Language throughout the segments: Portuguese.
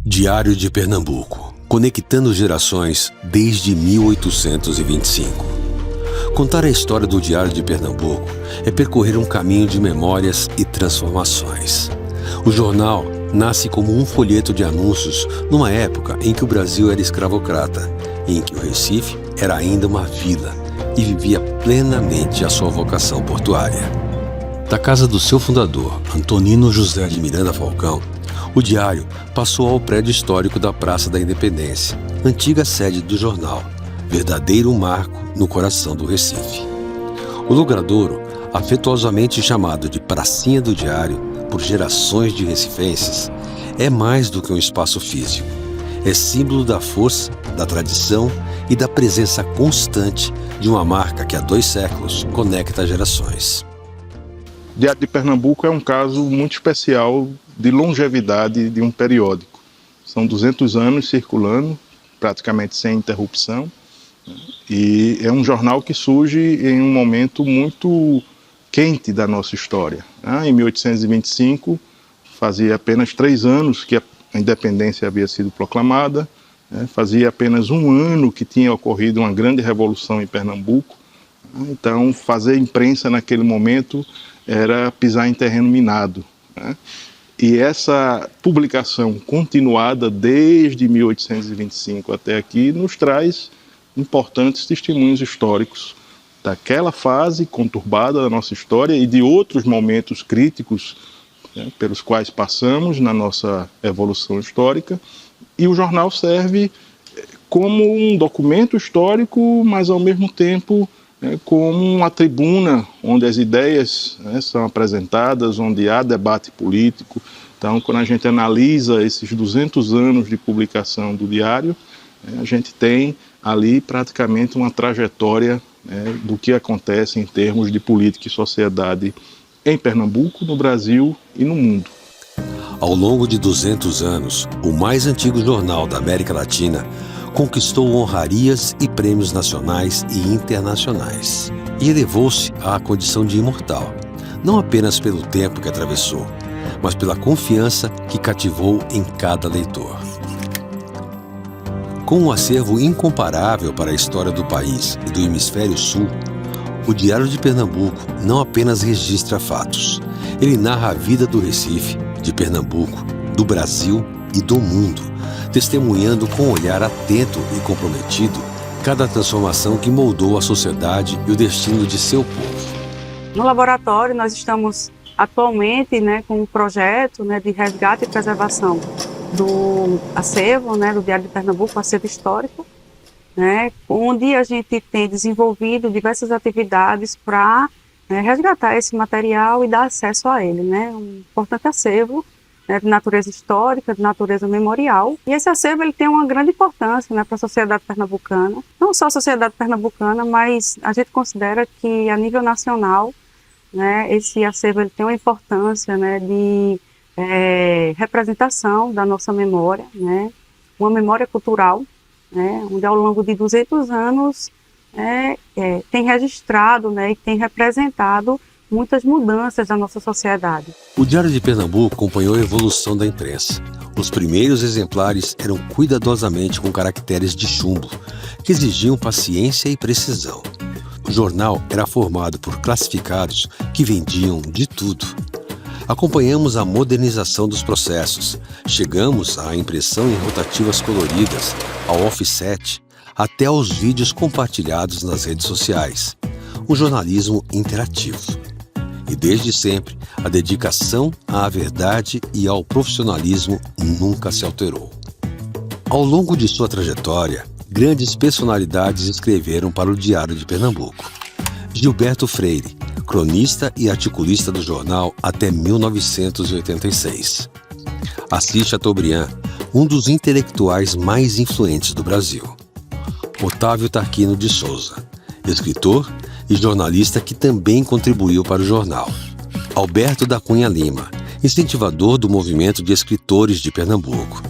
Diário de Pernambuco, conectando gerações desde 1825. Contar a história do Diário de Pernambuco é percorrer um caminho de memórias e transformações. O jornal nasce como um folheto de anúncios numa época em que o Brasil era escravocrata, em que o Recife era ainda uma vila e vivia plenamente a sua vocação portuária. Da casa do seu fundador, Antonino José de Miranda Falcão, o diário passou ao prédio histórico da Praça da Independência, antiga sede do jornal, verdadeiro marco no coração do Recife. O logradouro, afetuosamente chamado de Pracinha do Diário por gerações de recifenses, é mais do que um espaço físico. É símbolo da força, da tradição e da presença constante de uma marca que há 2 séculos conecta gerações. O Diário de Pernambuco é um caso muito especial de longevidade de um periódico. São 200 anos circulando, praticamente sem interrupção, e é um jornal que surge em um momento muito quente da nossa história. Em 1825, fazia apenas 3 anos que a independência havia sido proclamada, fazia apenas 1 ano que tinha ocorrido uma grande revolução em Pernambuco. Então, fazer imprensa naquele momento era pisar em terreno minado. E essa publicação continuada desde 1825 até aqui nos traz importantes testemunhos históricos daquela fase conturbada da nossa história e de outros momentos críticos pelos quais passamos na nossa evolução histórica. E o jornal serve como um documento histórico, mas ao mesmo tempo como uma tribuna onde as ideias são apresentadas, onde há debate político. Então, quando a gente analisa esses 200 anos de publicação do diário, a gente tem ali praticamente uma trajetória do que acontece em termos de política e sociedade em Pernambuco, no Brasil e no mundo. Ao longo de 200 anos, o mais antigo jornal da América Latina conquistou honrarias e prêmios nacionais e internacionais e elevou-se à condição de imortal, não apenas pelo tempo que atravessou, mas pela confiança que cativou em cada leitor. Com um acervo incomparável para a história do país e do Hemisfério Sul, o Diário de Pernambuco não apenas registra fatos, ele narra a vida do Recife, de Pernambuco, do Brasil e do mundo, testemunhando com um olhar atento e comprometido cada transformação que moldou a sociedade e o destino de seu povo. No laboratório, nós estamos atualmente com um projeto de resgate e preservação do acervo, do Diário de Pernambuco, acervo histórico, onde a gente tem desenvolvido diversas atividades para resgatar esse material e dar acesso a ele, um importante acervo de natureza histórica, de natureza memorial. E esse acervo ele tem uma grande importância para a sociedade pernambucana. Não só a sociedade pernambucana, mas a gente considera que a nível nacional, esse acervo ele tem uma importância de representação da nossa memória, uma memória cultural, onde ao longo de 200 anos tem registrado e tem representado muitas mudanças da nossa sociedade. O Diário de Pernambuco acompanhou a evolução da imprensa. Os primeiros exemplares eram cuidadosamente com caracteres de chumbo, que exigiam paciência e precisão. O jornal era formado por classificados que vendiam de tudo. Acompanhamos a modernização dos processos, chegamos à impressão em rotativas coloridas, ao offset, até aos vídeos compartilhados nas redes sociais. Um jornalismo interativo. E desde sempre, a dedicação à verdade e ao profissionalismo nunca se alterou. Ao longo de sua trajetória, grandes personalidades escreveram para o Diário de Pernambuco. Gilberto Freire, cronista e articulista do jornal até 1986. Assis Chateaubriand, um dos intelectuais mais influentes do Brasil. Otávio Tarquino de Souza, escritor e jornalista que também contribuiu para o jornal. Alberto da Cunha Lima, incentivador do movimento de escritores de Pernambuco.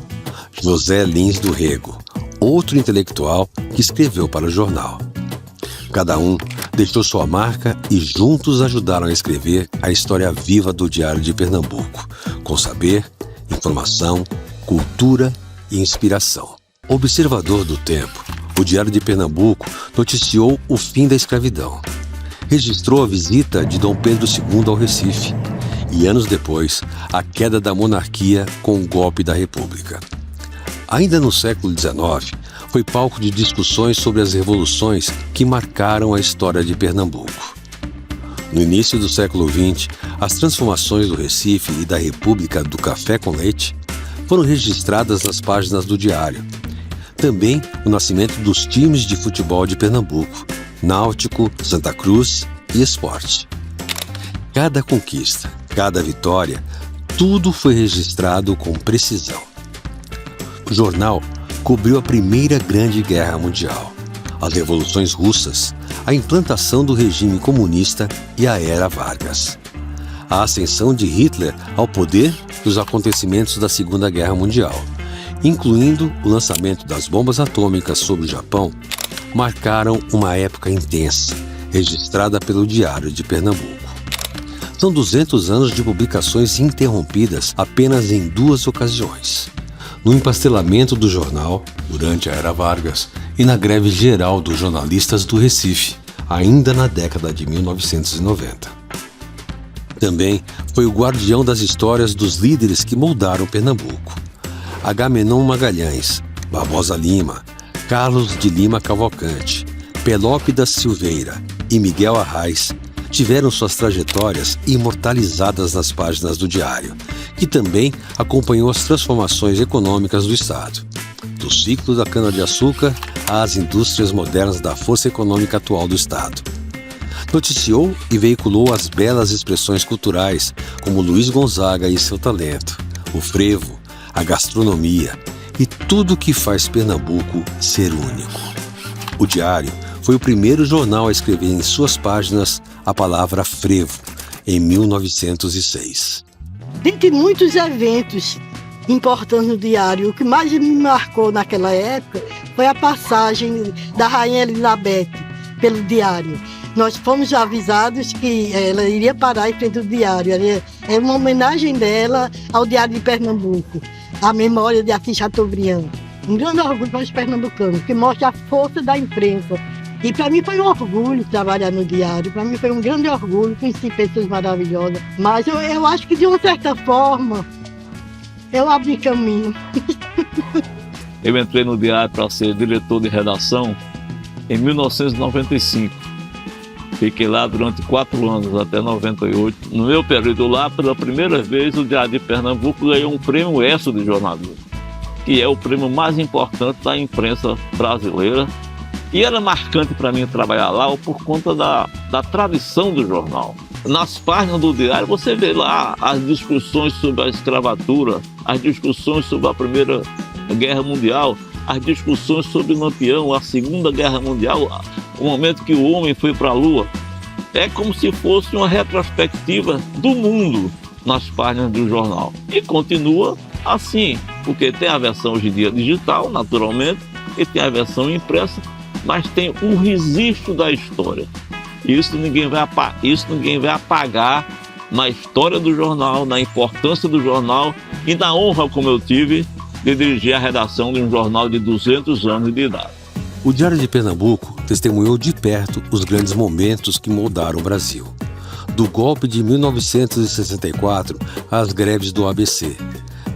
José Lins do Rego, outro intelectual que escreveu para o jornal. Cada um deixou sua marca e juntos ajudaram a escrever a história viva do Diário de Pernambuco, com saber, informação, cultura e inspiração. Observador do tempo, o Diário de Pernambuco noticiou o fim da escravidão. Registrou a visita de Dom Pedro II ao Recife e, anos depois, a queda da monarquia com o golpe da República. Ainda no século XIX, foi palco de discussões sobre as revoluções que marcaram a história de Pernambuco. No início do século XX, as transformações do Recife e da República do Café com Leite foram registradas nas páginas do diário. Também o nascimento dos times de futebol de Pernambuco, Náutico, Santa Cruz e Sport. Cada conquista, cada vitória, tudo foi registrado com precisão. O jornal cobriu a Primeira Grande Guerra Mundial, as revoluções russas, a implantação do regime comunista e a Era Vargas, a ascensão de Hitler ao poder e os acontecimentos da Segunda Guerra Mundial, incluindo o lançamento das bombas atômicas sobre o Japão, marcaram uma época intensa, registrada pelo Diário de Pernambuco. São 200 anos de publicações interrompidas apenas em 2 ocasiões: no empastelamento do jornal, durante a Era Vargas, e na greve geral dos jornalistas do Recife, ainda na década de 1990. Também foi o guardião das histórias dos líderes que moldaram Pernambuco: Agamenon Magalhães, Barbosa Lima, Carlos de Lima Cavalcante, Pelópidas Silveira e Miguel Arraes tiveram suas trajetórias imortalizadas nas páginas do diário, que também acompanhou as transformações econômicas do Estado, do ciclo da cana-de-açúcar às indústrias modernas da força econômica atual do Estado. Noticiou e veiculou as belas expressões culturais, como Luiz Gonzaga e seu talento, o frevo, a gastronomia e tudo que faz Pernambuco ser único. O Diário foi o primeiro jornal a escrever em suas páginas a palavra frevo, em 1906. Dentre muitos eventos importantes no diário, o que mais me marcou naquela época foi a passagem da Rainha Elizabeth pelo diário. Nós fomos avisados que ela iria parar em frente ao diário. É uma homenagem dela ao Diário de Pernambuco, a memória de Assis Chateaubriand. Um grande orgulho para os pernambucanos, que mostra a força da imprensa. E para mim foi um orgulho trabalhar no diário, para mim foi um grande orgulho, conheci pessoas maravilhosas. Mas eu acho que de uma certa forma, eu abri caminho. Eu entrei no diário para ser diretor de redação em 1995. Fiquei lá durante 4 anos, até 98. No meu período lá, pela primeira vez, o Diário de Pernambuco ganhou um prêmio ESSO de jornalismo, que é o prêmio mais importante da imprensa brasileira. E era marcante para mim trabalhar lá por conta da tradição do jornal. Nas páginas do diário você vê lá as discussões sobre a escravatura, as discussões sobre a Primeira Guerra Mundial, as discussões sobre Lampião, a Segunda Guerra Mundial, o momento que o homem foi para a Lua. É como se fosse uma retrospectiva do mundo nas páginas do jornal. E continua assim, porque tem a versão hoje em dia digital, naturalmente, e tem a versão impressa, mas tem o registro da história. Isso ninguém vai apagar na história do jornal, na importância do jornal e na honra como eu tive de dirigir a redação de um jornal de 200 anos de idade. O Diário de Pernambuco testemunhou de perto os grandes momentos que moldaram o Brasil. Do golpe de 1964 às greves do ABC,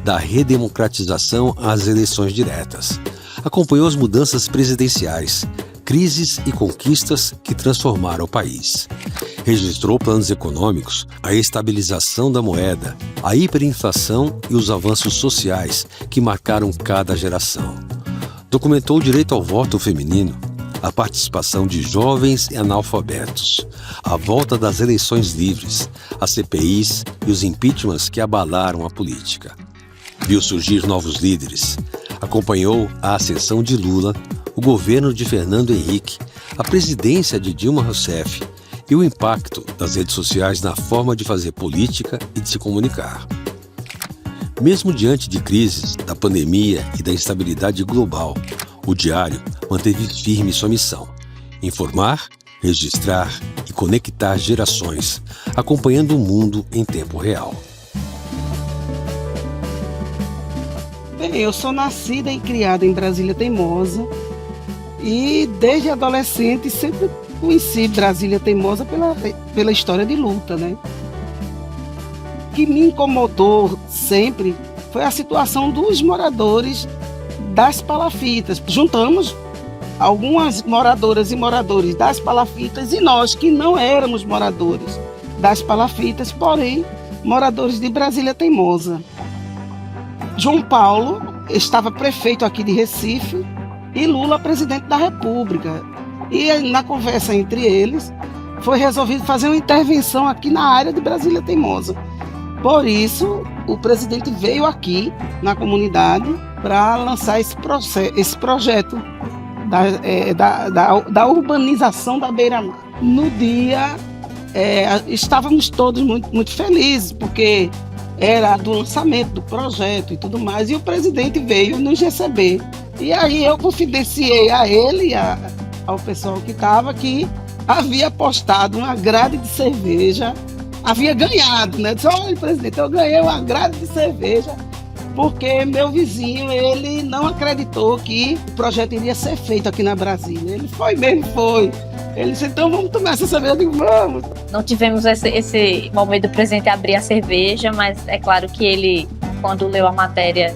da redemocratização às eleições diretas. Acompanhou as mudanças presidenciais, crises e conquistas que transformaram o país. Registrou planos econômicos, a estabilização da moeda, a hiperinflação e os avanços sociais que marcaram cada geração. Documentou o direito ao voto feminino, a participação de jovens e analfabetos, a volta das eleições livres, as CPIs e os impeachments que abalaram a política. Viu surgir novos líderes, acompanhou a ascensão de Lula, o governo de Fernando Henrique, a presidência de Dilma Rousseff e o impacto das redes sociais na forma de fazer política e de se comunicar. Mesmo diante de crises, da pandemia e da instabilidade global, o Diário manteve firme sua missão: informar, registrar e conectar gerações, acompanhando o mundo em tempo real. Bem, eu sou nascida e criada em Brasília Teimosa e desde adolescente sempre conheci Brasília Teimosa pela história de luta, né? O que me incomodou sempre foi a situação dos moradores das palafitas. Juntamos algumas moradoras e moradores das palafitas e nós que não éramos moradores das palafitas, porém moradores de Brasília Teimosa. João Paulo estava prefeito aqui de Recife e Lula presidente da República. E na conversa entre eles foi resolvido fazer uma intervenção aqui na área de Brasília Teimosa. Por isso, o presidente veio aqui na comunidade para lançar esse projeto da urbanização da beira-mar. No dia, estávamos todos muito felizes, porque era do lançamento do projeto e tudo mais, e o presidente veio nos receber. E aí eu confidenciei a ele, ao pessoal que estava, que havia apostado uma grade de cerveja, havia ganhado, né? Disse: olha, presidente, eu ganhei uma grade de cerveja porque meu vizinho, ele não acreditou que o projeto iria ser feito aqui na Brasília. Ele foi. Ele disse: então vamos tomar essa cerveja. Eu digo: vamos. Não tivemos esse momento do presidente abrir a cerveja, mas é claro que ele, quando leu a matéria,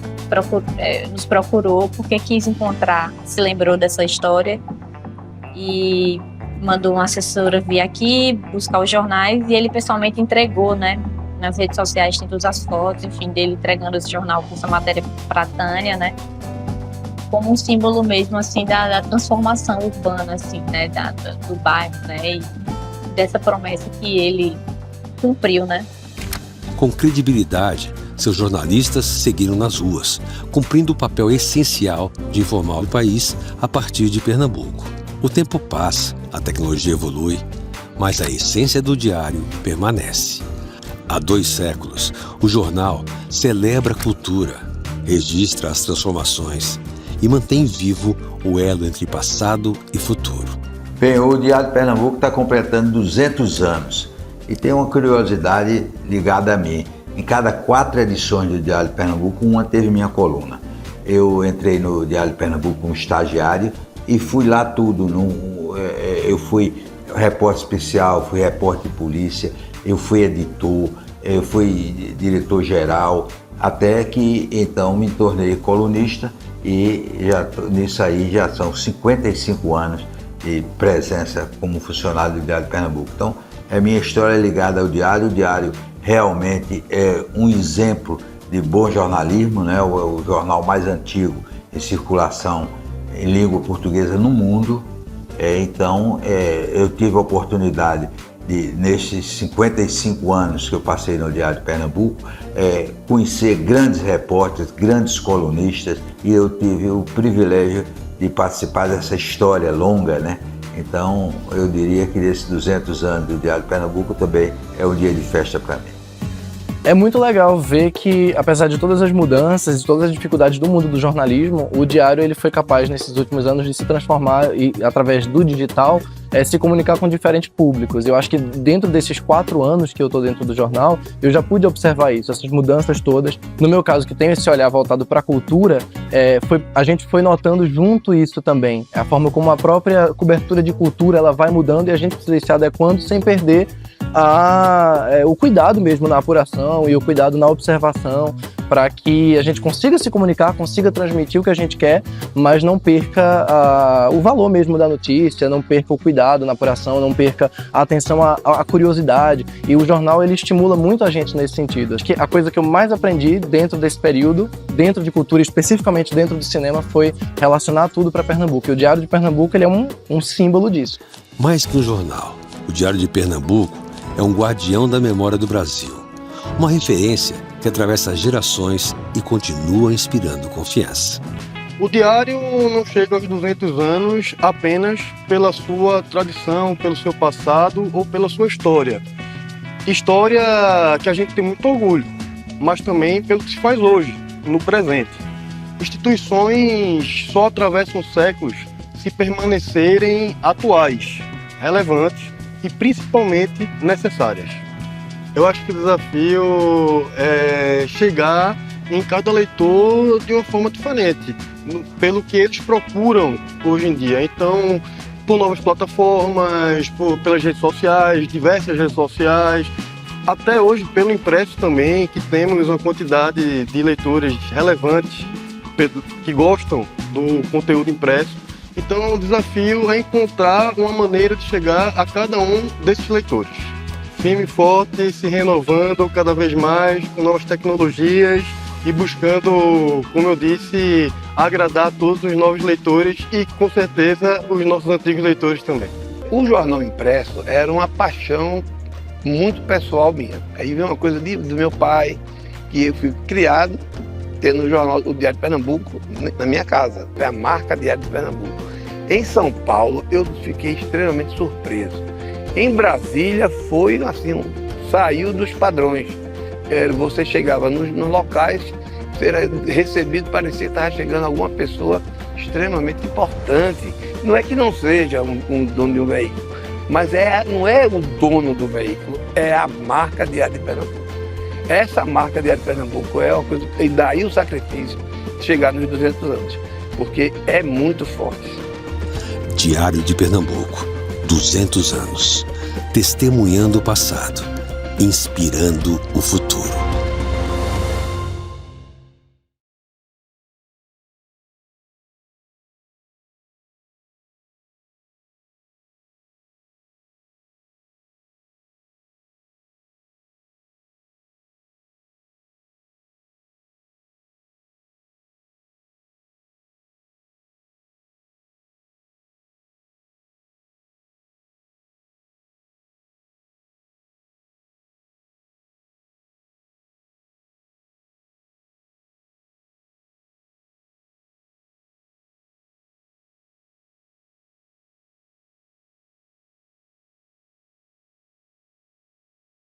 nos procurou porque quis encontrar, se lembrou dessa história e mandou uma assessora vir aqui buscar os jornais e ele pessoalmente entregou, né? Nas redes sociais tem todas as fotos, enfim, dele entregando esse jornal com essa matéria para Tânia, né? Como um símbolo mesmo, assim, da transformação urbana, assim, né? Do bairro, né? E dessa promessa que ele cumpriu, né? Com credibilidade, seus jornalistas seguiram nas ruas, cumprindo o papel essencial de informar o país a partir de Pernambuco. O tempo passa, a tecnologia evolui, mas a essência do diário permanece. Há 2 séculos, o jornal celebra a cultura, registra as transformações e mantém vivo o elo entre passado e futuro. Bem, o Diário de Pernambuco está completando 200 anos e tem uma curiosidade ligada a mim. Em cada 4 edições do Diário de Pernambuco, uma teve minha coluna. Eu entrei no Diário de Pernambuco como estagiário e fui lá tudo. Eu fui repórter especial, fui repórter de polícia, eu fui editor, eu fui diretor-geral, até que então me tornei colunista e nisso aí já são 55 anos de presença como funcionário do Diário de Pernambuco. Então, a minha história é ligada ao Diário. O Diário realmente é um exemplo de bom jornalismo, né? O jornal mais antigo em circulação em língua portuguesa no mundo. Então, eu tive a oportunidade de, nesses 55 anos que eu passei no Diário de Pernambuco, conhecer grandes repórteres, grandes colunistas, e eu tive o privilégio de participar dessa história longa, né? Então, eu diria que desses 200 anos do Diário de Pernambuco também é um dia de festa para mim. É muito legal ver que, apesar de todas as mudanças e todas as dificuldades do mundo do jornalismo, o Diário ele foi capaz, nesses últimos anos, de se transformar e, através do digital, se comunicar com diferentes públicos. Eu acho que dentro desses 4 anos que eu estou dentro do jornal, eu já pude observar isso, essas mudanças todas. No meu caso, que tenho esse olhar voltado para a cultura, a gente foi notando junto isso também. A forma como a própria cobertura de cultura ela vai mudando e a gente precisa ir se adequando sem perder o cuidado mesmo na apuração e o cuidado na observação, para que a gente consiga se comunicar, consiga transmitir o que a gente quer, mas não perca o valor mesmo da notícia, não perca o cuidado na apuração, não perca a atenção à curiosidade. E o jornal ele estimula muito a gente nesse sentido. Acho que a coisa que eu mais aprendi dentro desse período, dentro de cultura, especificamente dentro do cinema, foi relacionar tudo para Pernambuco. E o Diário de Pernambuco ele é um símbolo disso. Mais que um jornal, o Diário de Pernambuco é um guardião da memória do Brasil. Uma referência que atravessa gerações e continua inspirando confiança. O Diário não chega aos 200 anos apenas pela sua tradição, pelo seu passado ou pela sua história. História que a gente tem muito orgulho, mas também pelo que se faz hoje, no presente. Instituições só atravessam séculos se permanecerem atuais, relevantes e principalmente necessárias. Eu acho que o desafio é chegar em cada leitor de uma forma diferente, pelo que eles procuram hoje em dia. Então, por novas plataformas, pelas redes sociais, diversas redes sociais, até hoje pelo impresso também, que temos uma quantidade de leitores relevantes que gostam do conteúdo impresso. Então, o desafio é encontrar uma maneira de chegar a cada um desses leitores. Firme e forte, se renovando cada vez mais, com novas tecnologias e buscando, como eu disse, agradar a todos os novos leitores e, com certeza, os nossos antigos leitores também. O jornal impresso era uma paixão muito pessoal minha. Aí vem uma coisa do meu pai, que eu fui criado tendo o jornal, o Diário de Pernambuco, na minha casa. Foi a marca Diário de Pernambuco. Em São Paulo, eu fiquei extremamente surpreso. Em Brasília, foi assim, saiu dos padrões. Você chegava nos locais, você era recebido, parecia que estava chegando alguma pessoa extremamente importante. Não é que não seja um dono de um veículo, mas não é o dono do veículo, é a marca Diário de Pernambuco. Essa marca Diário de Pernambuco é uma coisa, e daí o sacrifício de chegar nos 200 anos, porque é muito forte. Diário de Pernambuco, 200 anos, testemunhando o passado, inspirando o futuro.